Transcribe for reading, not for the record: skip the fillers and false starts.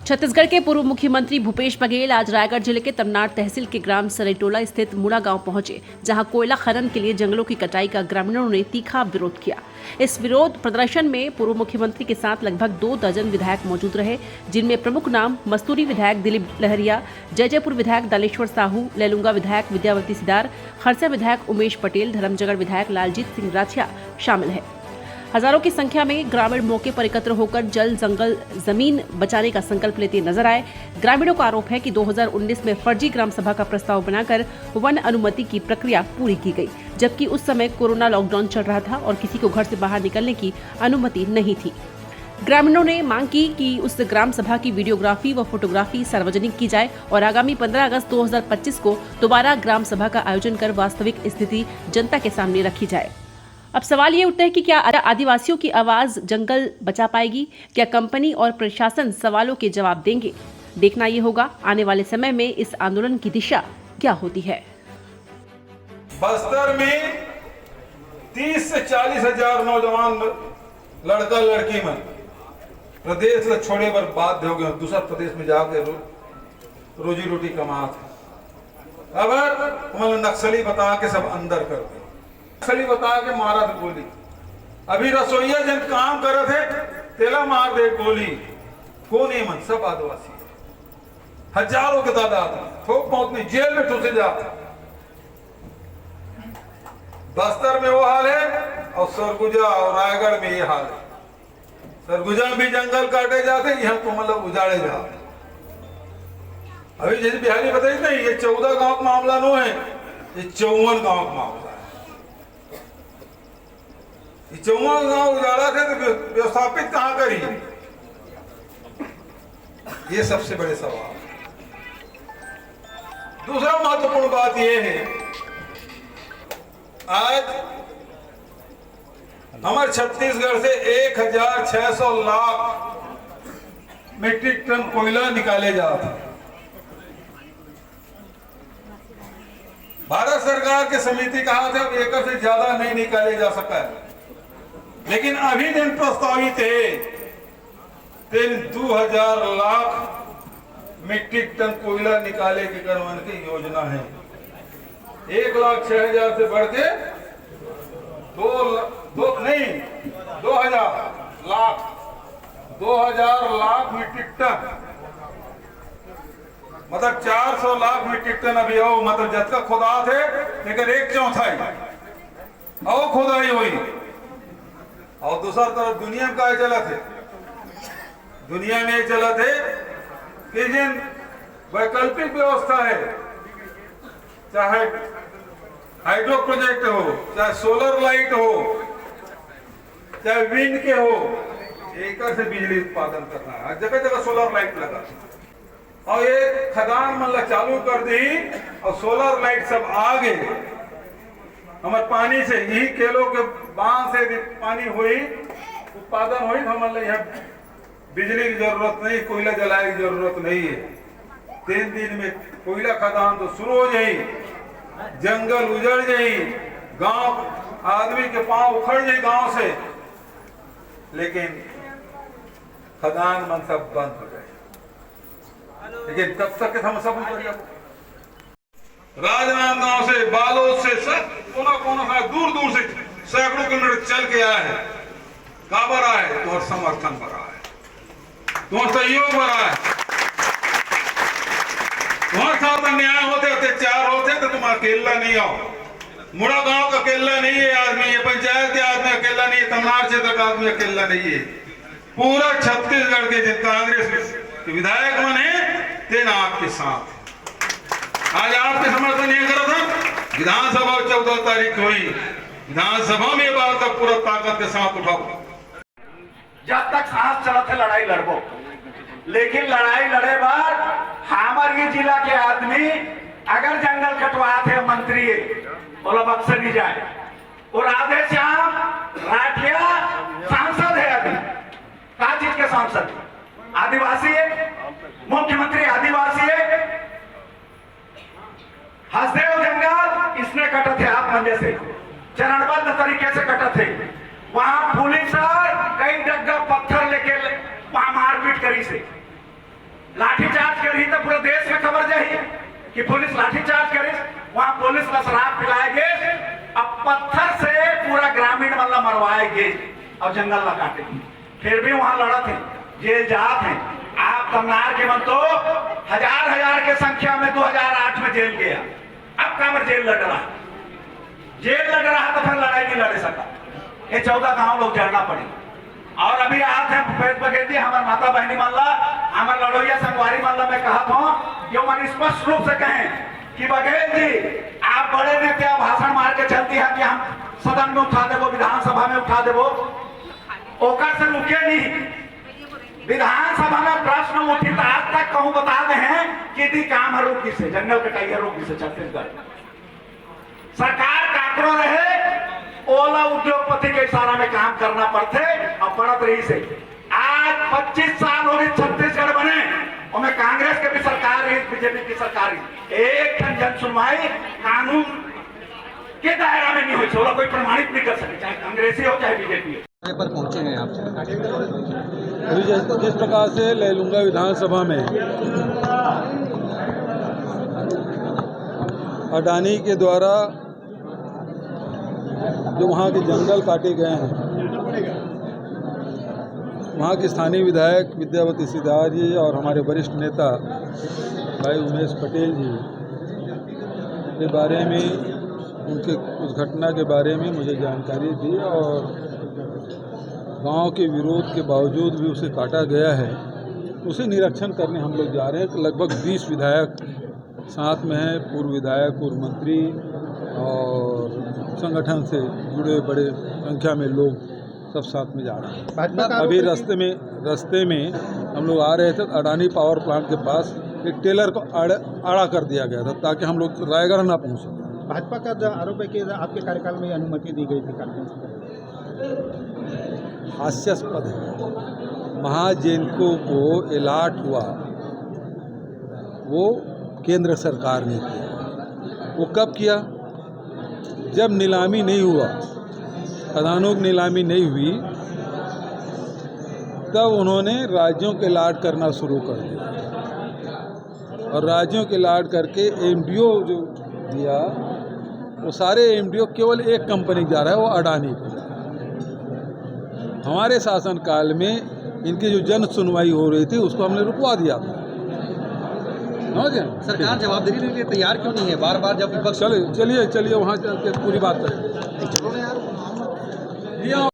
छत्तीसगढ़ के पूर्व मुख्यमंत्री भूपेश बघेल आज रायगढ़ जिले के तमनार तहसील के ग्राम सरेटोला स्थित मुड़ा गांव पहुंचे, जहां कोयला खनन के लिए जंगलों की कटाई का ग्रामीणों ने तीखा विरोध किया। इस विरोध प्रदर्शन में पूर्व मुख्यमंत्री के साथ लगभग 2 दर्जन विधायक मौजूद रहे, जिनमें प्रमुख नाम मस्तूरी विधायक दिलीप लहरिया, जयजयपुर विधायक दालेश्वर साहू, लेलुंगा विधायक विद्यावती सिदार, खरसा विधायक उमेश पटेल, धर्मजगढ़ विधायक लालजीत सिंह राठिया शामिल है। हजारों की संख्या में ग्रामीण मौके पर एकत्र होकर जल, जंगल, जमीन बचाने का संकल्प लेते नजर आए। ग्रामीणों का आरोप है कि 2019 में फर्जी ग्राम सभा का प्रस्ताव बनाकर वन अनुमति की प्रक्रिया पूरी की गई, जबकि उस समय कोरोना लॉकडाउन चल रहा था और किसी को घर से बाहर निकलने की अनुमति नहीं थी। ग्रामीणों ने मांग की कि उस ग्राम सभा की वीडियोग्राफी व फोटोग्राफी सार्वजनिक की जाए और आगामी 15 अगस्त 2025 को दोबारा ग्राम सभा का आयोजन कर वास्तविक स्थिति जनता के सामने रखी जाए। अब सवाल ये उठता है कि क्या आदिवासियों की आवाज जंगल बचा पाएगी? क्या कंपनी और प्रशासन सवालों के जवाब देंगे? देखना ये होगा आने वाले समय में इस आंदोलन की दिशा क्या होती है। बस्तर में 30 से 40 हजार नौजवान लड़का लड़की में प्रदेश से छोड़े पर बाध्य हो गए, दूसरा प्रदेश में जाके रोजी रोटी कमाते। अब नक्सली बता के सब अंदर कर दे, नक्सली बता के मारा था गोली। अभी रसोईया जन काम कर रहे थे, तेला मार दे गोली। कौन है मन? सब आदिवासी, हजारों के तादाद में, थोक बहुत नहीं, जेल में ठुसे जाते। बस्तर में वो हाल है और सरगुजा और रायगढ़ में ये हाल है। सरगुजा में भी जंगल काटे जाते, यहाँ तो मतलब उजाड़े जाते। अभी जैसे बिहारी बताइए नहीं, ये 14 गांव का मामला नो है, ये 54 गांव का मामला है। ये 54 गांव उजाड़ा थे तो व्यवस्थापित कहां करी? ये सबसे बड़े सवाल। दूसरा महत्वपूर्ण बात यह है, आज हमारे छत्तीसगढ़ से 1600 लाख मीट्रिक टन कोयला निकाले जाते। भारत सरकार के समिति कहा था एकड़ से ज्यादा नहीं निकाले जा सका है, लेकिन अभी दिन प्रस्तावित है 2000 लाख मीट्रिक टन कोयला निकाले के करवाने की योजना है। 1,06,000 से बढ़ के 2000 लाख मीट्रिक टन, मतलब 400 लाख मीट्रिक टन अभी हो, मतलब जब तक खुदा थे लेकिन 1/4 और खुदाई हुई। और दूसरा तरफ दुनिया में क्या चला थे? दुनिया में चला थे कि जिन वैकल्पिक व्यवस्था है, चाहे हाइड्रो प्रोजेक्ट हो, चाहे सोलर लाइट हो, चाहे विंड के हो, एकड़ से बिजली उत्पादन करना है। जगह जगह सोलर लाइट लगा और ये खदान मतलब चालू कर दी और सोलर लाइट सब आ गए। हमारे पानी से यही केलों के बांध से पानी हुई, उत्पादन हुई, तो हमारे यहाँ बिजली की जरूरत नहीं, कोयला जलाने की जरूरत नहीं है। 3 दिन में कोयला खदान तो शुरू हो जाए, जंगल उजड़ जाए, गांव आदमी के पांव उखड़ जाए गांव से, लेकिन खदान मन सब बंद हो जाए। लेकिन तब तक हम सब राजनांदगांव से, बालोद से, सब कोना दूर दूर से सैकड़ों किलोमीटर चल के आए हैं। कहां पर आए? तो समर्थन पर आए, तो सहयोग पर आए। तुम्हारे साथ अन्याय होते, अत्याचार होते तो तुम अकेला नहीं आओ। मुड़ा गांव का अकेला नहीं है आदमी, ये पंचायत के आदमी अकेला नहीं है, तमनार क्षेत्र का आदमी अकेला नहीं है। पूरा छत्तीसगढ़ के जिन कांग्रेस के विधायक बने तेन आपके साथ। आज आपके समर्थन नहीं करा था, विधानसभा 14 तारीख हुई, विधानसभा में बात का पूरा ताकत के साथ उठाओ। जब तक सांस चला थे लड़ाई लड़बो, लेकिन लड़ाई लड़े बाद हमारे ये जिला के आदमी अगर जंगल कटवा थे मंत्री बोला बक्सर नहीं जाए, और राधे श्याम राठिया सांसद है। अभी क्या चीज के सांसद? आदिवासी है, मुख्यमंत्री आदिवासी है। हसदेव जंगल इसने कटा थे आप मंजे से, चरणबद्ध तरीके से कटा थे। वहां पुलिस कई जगह पत्थर लेके वहां मारपीट करी से। लाठीचार्ज करी तो पूरे देश में खबर जाही कि पुलिस लाठीचार्ज करे, वहां पुलिस का शराब पिलाए गए, अब पत्थर से पूरा ग्रामीण मतलब मरवाए गए और जंगल ला काटे, फिर भी वहां लड़त है, जेल जात है। आप तमनार के मन तो हजार हजार के संख्या में 2008 में जेल गया, अब कामर जेल लड़ रहा, जेल लड़ रहा तो फिर लड़ाई नहीं लड़ सका। ये 14 गांव लोग जड़ना पड़े। और अभी आते हैं भूपेश बघेल जी, हमारे माता बहनी मानला, हमारे लड़ोइया संगवारी मानला, मैं कहा था जो मन स्पष्ट रूप से कहें कि बघेल जी आप बड़े नेता भाषण मार के चलती है कि हम सदन में उठा देवो, विधानसभा में उठा देवो, ओकर से रुके नहीं। विधानसभा में प्रश्न उठी तो आज तक कहूं बता दे हैं कि दी काम है रोकी से, जंगल कटाई है रोकी से छत्तीसगढ़ सरकार काकरो रहे, ओला उद्योगपति के इशारा में काम करना पड़ते और पड़त रही से। आज 25 साल हो गए छत्तीसगढ़ बने और मैं कांग्रेस के भी सरकार रही, बीजेपी की सरकार रही, एक जन सुनवाई कानून के दायरा में नहीं हुई, सोलह कोई प्रमाणित नहीं कर सके, चाहे कांग्रेसी हो चाहे बीजेपी हो। पर पहुंचे हैं आप अभी जिस प्रकार से लैलूंगा विधानसभा में अडानी के द्वारा जो वहाँ के जंगल काटे गए हैं, वहाँ के स्थानीय विधायक विद्यावती सिद्धार्थ जी और हमारे वरिष्ठ नेता भाई उमेश पटेल जी के बारे में, उनके उस घटना के बारे में मुझे जानकारी दी और गांव के विरोध के बावजूद भी उसे काटा गया है, उसे निरीक्षण करने हम लोग जा रहे हैं। लगभग 20 विधायक साथ में हैं, पूर्व विधायक, पूर्व मंत्री और संगठन से जुड़े बड़े संख्या में लोग सब साथ में जा रहे हैं। अभी रास्ते में हम लोग आ रहे थे, अडानी पावर प्लांट के पास एक टेलर को आड़ा कर दिया गया था ताकि हम लोग रायगढ़ ना पहुँच सकें। भाजपा का जो आरोप है कि आपके कार्यकाल में अनुमति दी गई थी, हास्यास्पद है। महाजेनको को अलॉट हुआ वो केंद्र सरकार ने किया। वो कब किया? जब नीलामी नहीं हुआ, खदानों की नीलामी नहीं हुई, तब उन्होंने राज्यों के अलॉट करना शुरू कर दिया और राज्यों के अलॉट करके एमडीओ जो दिया, वो सारे एमडीओ केवल एक कंपनी जा रहा है, वो अडानी को। हमारे शासनकाल में इनकी जो जन सुनवाई हो रही थी उसको हमने रुकवा दिया था। सरकार जवाबदेही के लिए तैयार क्यों नहीं है? बार बार जब विपक्ष चलिए वहाँ चल के पूरी बात करें।